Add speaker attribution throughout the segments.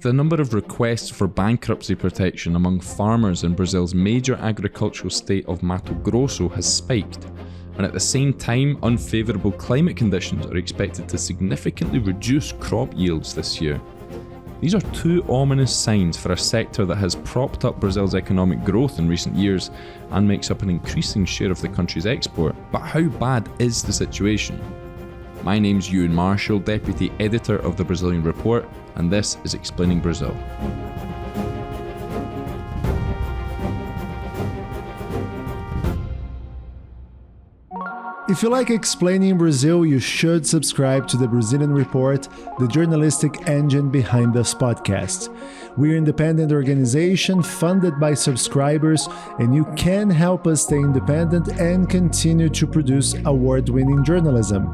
Speaker 1: The number of requests for bankruptcy protection among farmers in Brazil's major agricultural state of Mato Grosso has spiked, and at the same time, unfavorable climate conditions are expected to significantly reduce crop yields this year. These are two ominous signs for a sector that has propped up Brazil's economic growth in recent years and makes up an increasing share of the country's export. But how bad is the situation? My name's Ewan Marshall, Deputy Editor of the Brazilian Report, and this is Explaining Brazil.
Speaker 2: If you like Explaining Brazil, you should subscribe to the Brazilian Report, the journalistic engine behind this podcast. We're an independent organization funded by subscribers, and you can help us stay independent and continue to produce award-winning journalism.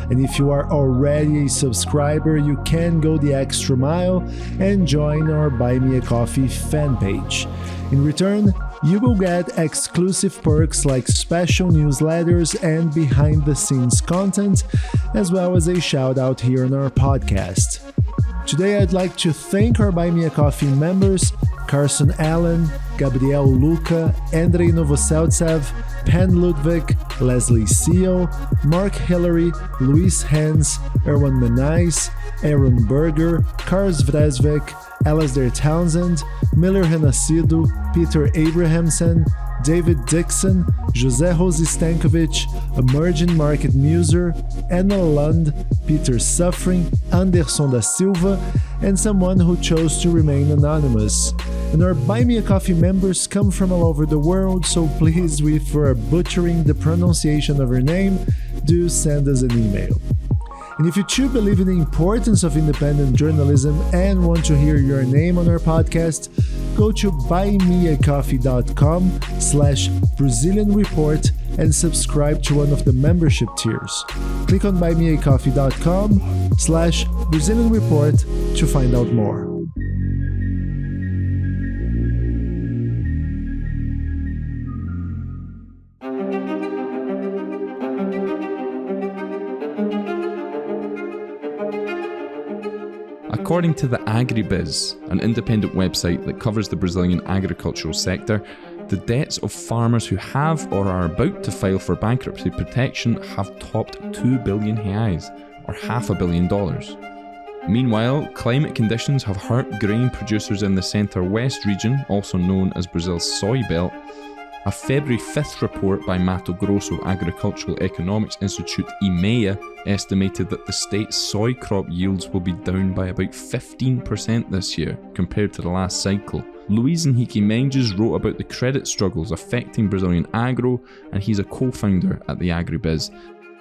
Speaker 2: And if you are already a subscriber, you can go the extra mile and join our Buy Me a Coffee fan page. In return, you will get exclusive perks like special newsletters and behind-the-scenes content, as well as a shout-out here on our podcast. Today I'd like to thank our Buy Me a Coffee members, Carson Allen, Gabriel Luca, Andrei Novoseltsev, Pen Ludwig, Leslie Seal, Mark Hillary, Luis Hans, Erwan Menais, Aaron Berger, Kars Vresvik, Alasdair Townsend, Miller Renascido, Peter Abrahamson, David Dixon, José Rose Stankovic, Emerging Market Muser, Anna Lund, Peter Suffering, Anderson da Silva, and someone who chose to remain anonymous. And our Buy Me a Coffee members come from all over the world, so please, if we're butchering the pronunciation of your name, do send us an email. And if you too believe in the importance of independent journalism and want to hear your name on our podcast, go to buymeacoffee.com/Brazilian Report and subscribe to one of the membership tiers. Click on buymeacoffee.com/Brazilian Report to find out more.
Speaker 1: According to the Agribiz, an independent website that covers the Brazilian agricultural sector, the debts of farmers who have or are about to file for bankruptcy protection have topped 2 billion reais, or $500 million. Meanwhile, climate conditions have hurt grain producers in the Centre-West region, also known as Brazil's soy belt. A February 5th report by Mato Grosso Agricultural Economics Institute IMEA estimated that the state's soy crop yields will be down by about 15% this year compared to the last cycle. Luiz Henrique Mendes wrote about the credit struggles affecting Brazilian agro, and he's a co-founder at the Agribiz.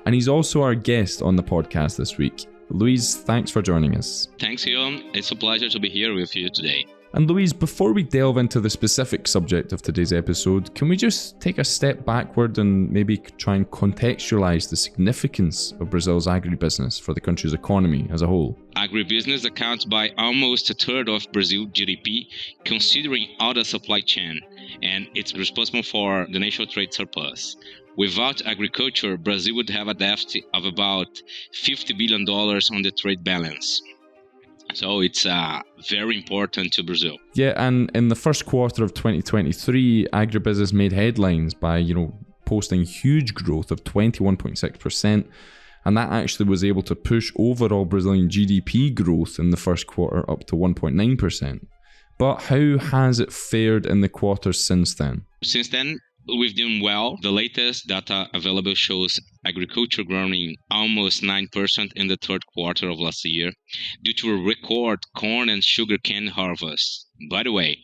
Speaker 1: And he's also our guest on the podcast this week. Luiz, thanks for joining us.
Speaker 3: Thanks, Ewan. It's a pleasure to be here with you today.
Speaker 1: And Luiz, before we delve into the specific subject of today's episode, can we just take a step backward and maybe try and contextualize the significance of Brazil's agribusiness for the country's economy as a whole?
Speaker 3: Agribusiness accounts by almost a third of Brazil's GDP, considering all the supply chain, and it's responsible for the national trade surplus. Without agriculture, Brazil would have a deficit of about $50 billion on the trade balance. So it's very important to Brazil.
Speaker 1: Yeah, and in the first quarter of 2023, agribusiness made headlines by, posting huge growth of 21.6%, and that actually was able to push overall Brazilian GDP growth in the first quarter up to 1.9%. But how has it fared in the quarters since then?
Speaker 3: Since then, we've done well. The latest data available shows agriculture growing almost 9% in the third quarter of last year due to a record corn and sugarcane harvest. By the way,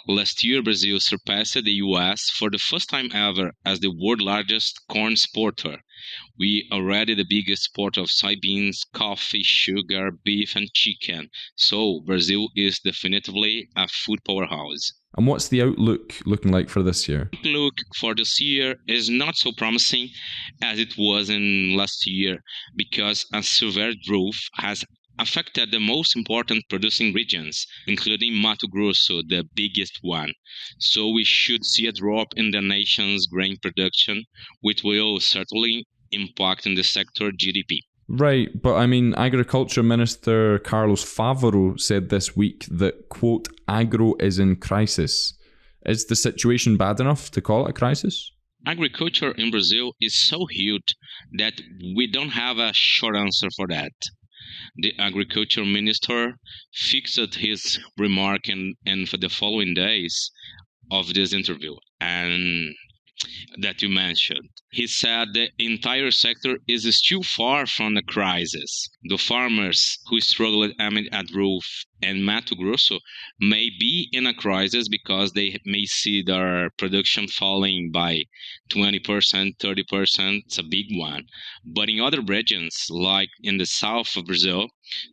Speaker 3: last year Brazil surpassed the US for the first time ever as the world's largest corn exporter. We are already the biggest exporter of soybeans, coffee, sugar, beef and chicken. So Brazil is definitively a food powerhouse.
Speaker 1: And what's the outlook looking like for this year?
Speaker 3: The outlook for this year is not so promising as it was in last year because a severe drought has affected the most important producing regions, including Mato Grosso, the biggest one. So we should see a drop in the nation's grain production, which will certainly impact in the sector GDP.
Speaker 1: Right, but I mean, Agriculture Minister Carlos Favaro said this week that, quote, agro is in crisis. Is the situation bad enough to call it a crisis?
Speaker 3: Agriculture in Brazil is so huge that we don't have a short answer for that. The agriculture minister fixed his remark and for the following days of this interview and that you mentioned. He said the entire sector is still far from the crisis. The farmers who struggled amid at roof and Mato Grosso may be in a crisis because they may see their production falling by 20%, 30%. It's a big one. But in other regions, like in the south of Brazil,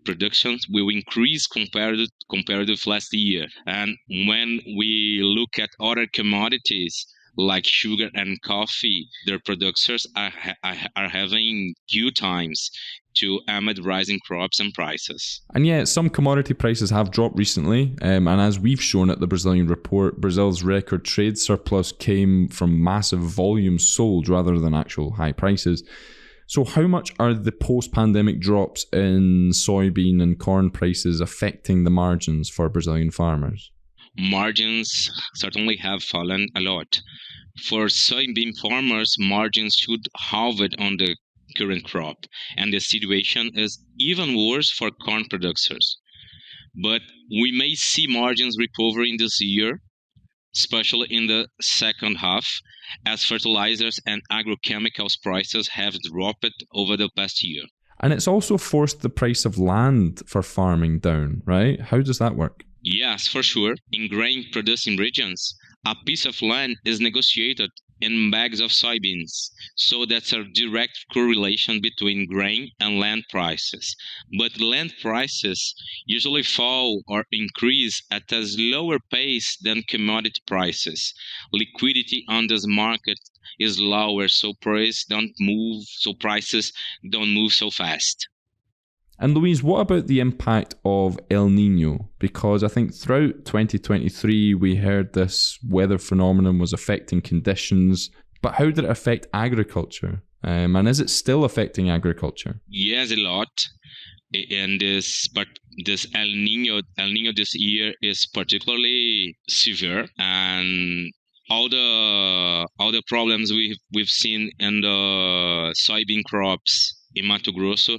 Speaker 3: production will increase compared with last year. And when we look at other commodities, like sugar and coffee, their producers are having good times to amid rising crops and prices.
Speaker 1: And yet, some commodity prices have dropped recently. And as we've shown at the Brazilian report, Brazil's record trade surplus came from massive volumes sold rather than actual high prices. So how much are the post-pandemic drops in soybean and corn prices affecting the margins for Brazilian farmers?
Speaker 3: Margins certainly have fallen a lot. For soybean farmers, margins should halved on the current crop, and the situation is even worse for corn producers. But we may see margins recovering this year, especially in the second half, as fertilizers and agrochemicals prices have dropped over the past year.
Speaker 1: And it's also forced the price of land for farming down, right? How does that work?
Speaker 3: Yes, for sure. In grain producing regions, a piece of land is negotiated in bags of soybeans. So that's a direct correlation between grain and land prices. But land prices usually fall or increase at a slower pace than commodity prices. Liquidity on this market is lower, so prices don't move so fast.
Speaker 1: And Louise, what about the impact of El Nino? Because I think throughout 2023, we heard this weather phenomenon was affecting conditions, but how did it affect agriculture? And is it still affecting agriculture?
Speaker 3: Yes, a lot. And this El Nino this year is particularly severe, and all the problems we've seen in the soybean crops in Mato Grosso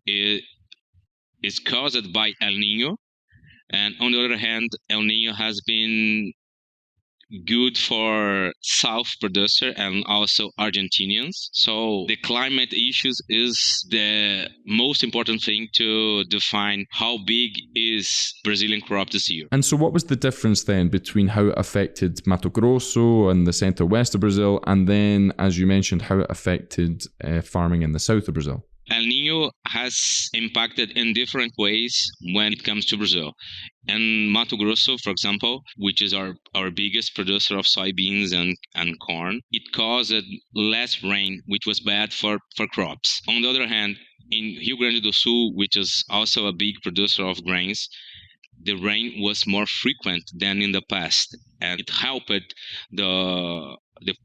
Speaker 3: is caused by El Nino. And on the other hand, El Nino has been good for South producer and also Argentinians. So the climate issues is the most important thing to define how big is Brazilian crop this year.
Speaker 1: And so what was the difference then between how it affected Mato Grosso and the center west of Brazil, and then, as you mentioned, how it affected farming in the south of Brazil?
Speaker 3: El Nino has impacted in different ways when it comes to Brazil. And Mato Grosso, for example, which is our biggest producer of soybeans and corn, it caused less rain, which was bad for crops. On the other hand, in Rio Grande do Sul, which is also a big producer of grains, the rain was more frequent than in the past, and it helped the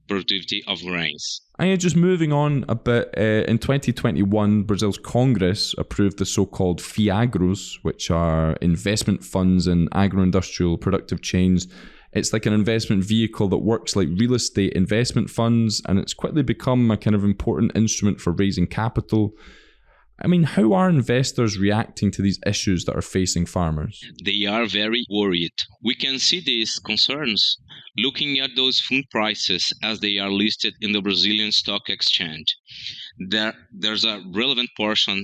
Speaker 3: productivity of grains.
Speaker 1: And just moving on a bit, in 2021, Brazil's Congress approved the so-called FIAGROs, which are investment funds in agro-industrial productive chains. It's like an investment vehicle that works like real estate investment funds, and it's quickly become a kind of important instrument for raising capital. I mean, how are investors reacting to these issues that are facing farmers?
Speaker 3: They are very worried. We can see these concerns looking at those food prices as they are listed in the Brazilian stock exchange. There's a relevant portion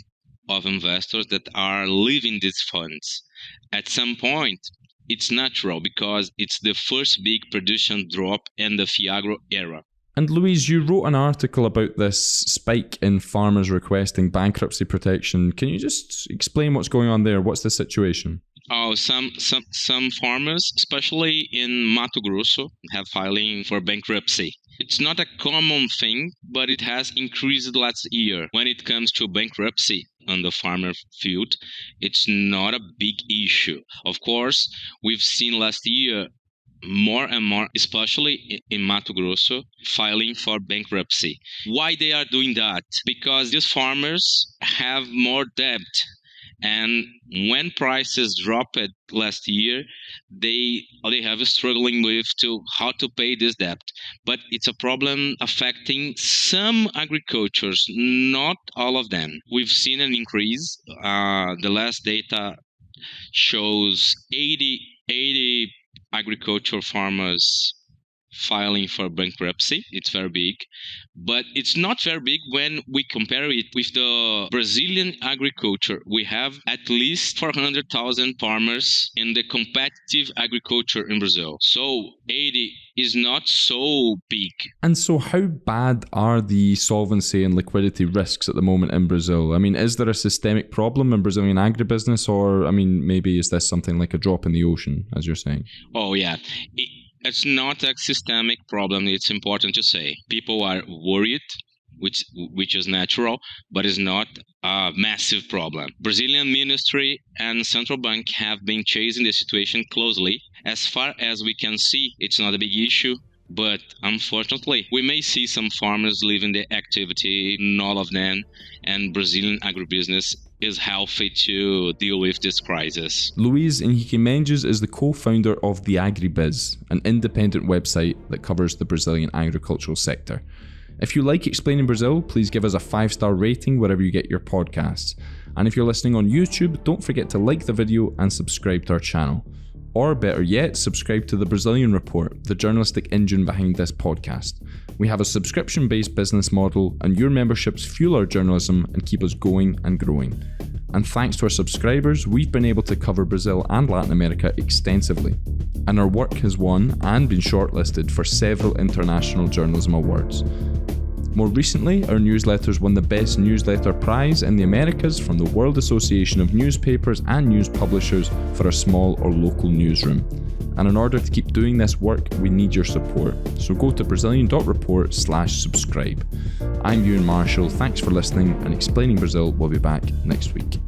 Speaker 3: of investors that are leaving these funds. At some point, it's natural because it's the first big production drop in the Fiagro era.
Speaker 1: And Louise, you wrote an article about this spike in farmers requesting bankruptcy protection. Can you just explain what's going on there? What's the situation?
Speaker 3: Oh, some farmers, especially in Mato Grosso, have filing for bankruptcy. It's not a common thing, but it has increased last year. When it comes to bankruptcy on the farmer field, it's not a big issue. Of course, we've seen last year more and more, especially in Mato Grosso, filing for bankruptcy. Why they are doing that? Because these farmers have more debt. And when prices dropped last year, they have a struggling with how to pay this debt. But it's a problem affecting some agricultures, not all of them. We've seen an increase. The last data shows 80 agricultural farmers filing for bankruptcy. It's very big, but it's not very big when we compare it with the Brazilian agriculture. We have at least 400,000 farmers in the competitive agriculture in Brazil. So 80 is not so big.
Speaker 1: And so how bad are the solvency and liquidity risks at the moment in Brazil? I mean, is there a systemic problem in Brazilian agribusiness, or, I mean, maybe is this something like a drop in the ocean, as you're saying?
Speaker 3: Oh, yeah. It's not a systemic problem, it's important to say. People are worried, which is natural, but it's not a massive problem. Brazilian ministry and central bank have been chasing the situation closely. As far as we can see, it's not a big issue, but unfortunately, we may see some farmers leaving the activity, not all of them, and Brazilian agribusiness is healthy to deal with this crisis.
Speaker 1: Luis Henrique Mendes is the co-founder of The AgriBiz, an independent website that covers the Brazilian agricultural sector. If you like Explaining Brazil, please give us a 5-star rating wherever you get your podcasts. And if you're listening on YouTube, don't forget to like the video and subscribe to our channel. Or better yet, subscribe to the Brazilian Report, the journalistic engine behind this podcast. We have a subscription-based business model, and your memberships fuel our journalism and keep us going and growing. And thanks to our subscribers, we've been able to cover Brazil and Latin America extensively. And our work has won and been shortlisted for several international journalism awards. More recently, our newsletters won the Best Newsletter Prize in the Americas from the World Association of Newspapers and News Publishers for a small or local newsroom. And in order to keep doing this work, we need your support. So go to Brazilian.report/subscribe. I'm Ewan Marshall, thanks for listening, and Explaining Brazil will be back next week.